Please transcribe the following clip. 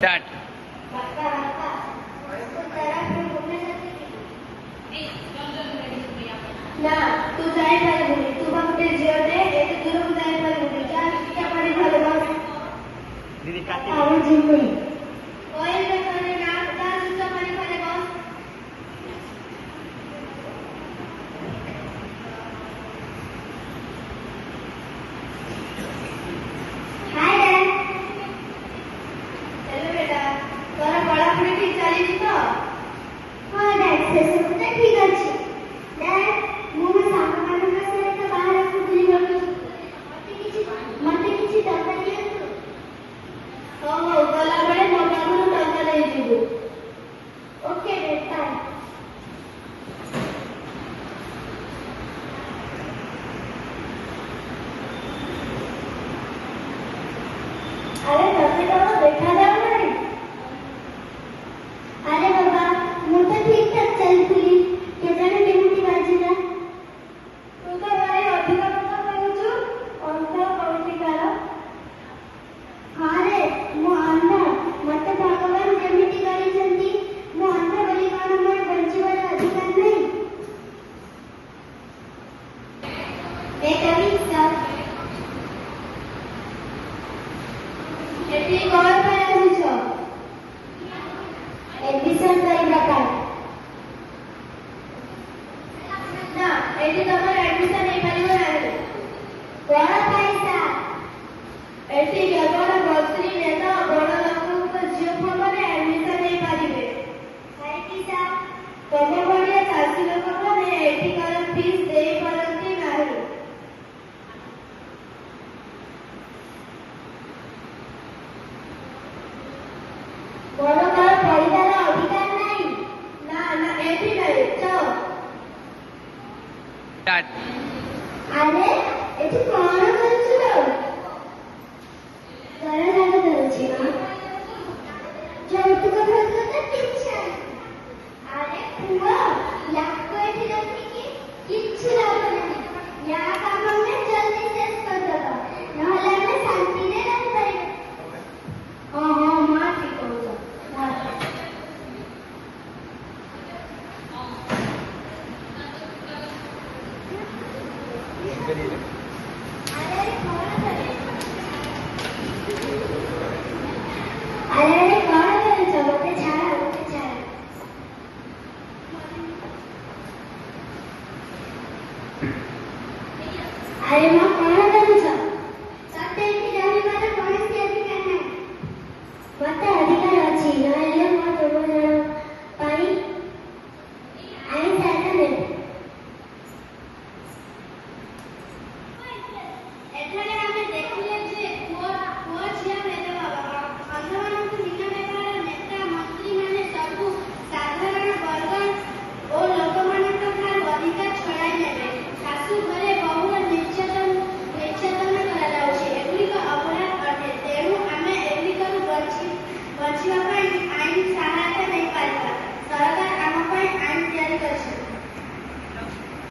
Start. ना तू जाय पाहिजे बोली तू बघते जेवते एक तुला जाय पाहिजे बोली क्या पाणी झालं बघ दीदी काटे आवाज जिंकली ऑइल रे पाणी ना का तुझं पाणी पाणी बघ हाय डैड चलो बेटा तोरा पढ़ापढ़ी ठीक चली तो हाँ डैड से सब ठीक अच्छी डैड मुझे सामान का से तो बाहर को भूल गई मते किसी टका दिए हो गला बड़े मोटा को टका दे दीबो ओके डैड बाय अरे तबे तो बैठा जाओ नहीं अरे बाबा मुझे ठीक ठाक चल तुली केजाने केमती बाजीला तू तो भाई अधिक কথা কইছো অন্ধ কৌশিকার हां रे मो अंध मते भगवान केमती करिसंती मो अंध बोली कोन मोर बंचीवर अधिकार नहीं ए कवि सर एटी कौन पर आछो एडमिशन करिबा का ना एटी तमर एडमिशन नहीं परिबो नाही कोन पैसा एटी केवल बस्त्री नेता बड़ लोक झियो फमरे एडमिशन नहीं परिबे काई सा तम बड़िया चासी लोक माने एटी कर फीस देई परंती नाही बड़ कर परिवार अधिकार नहीं ना ना एटी नहीं चल स्टार्ट। अरे एटी कौन करछलो करा जागा करछि ना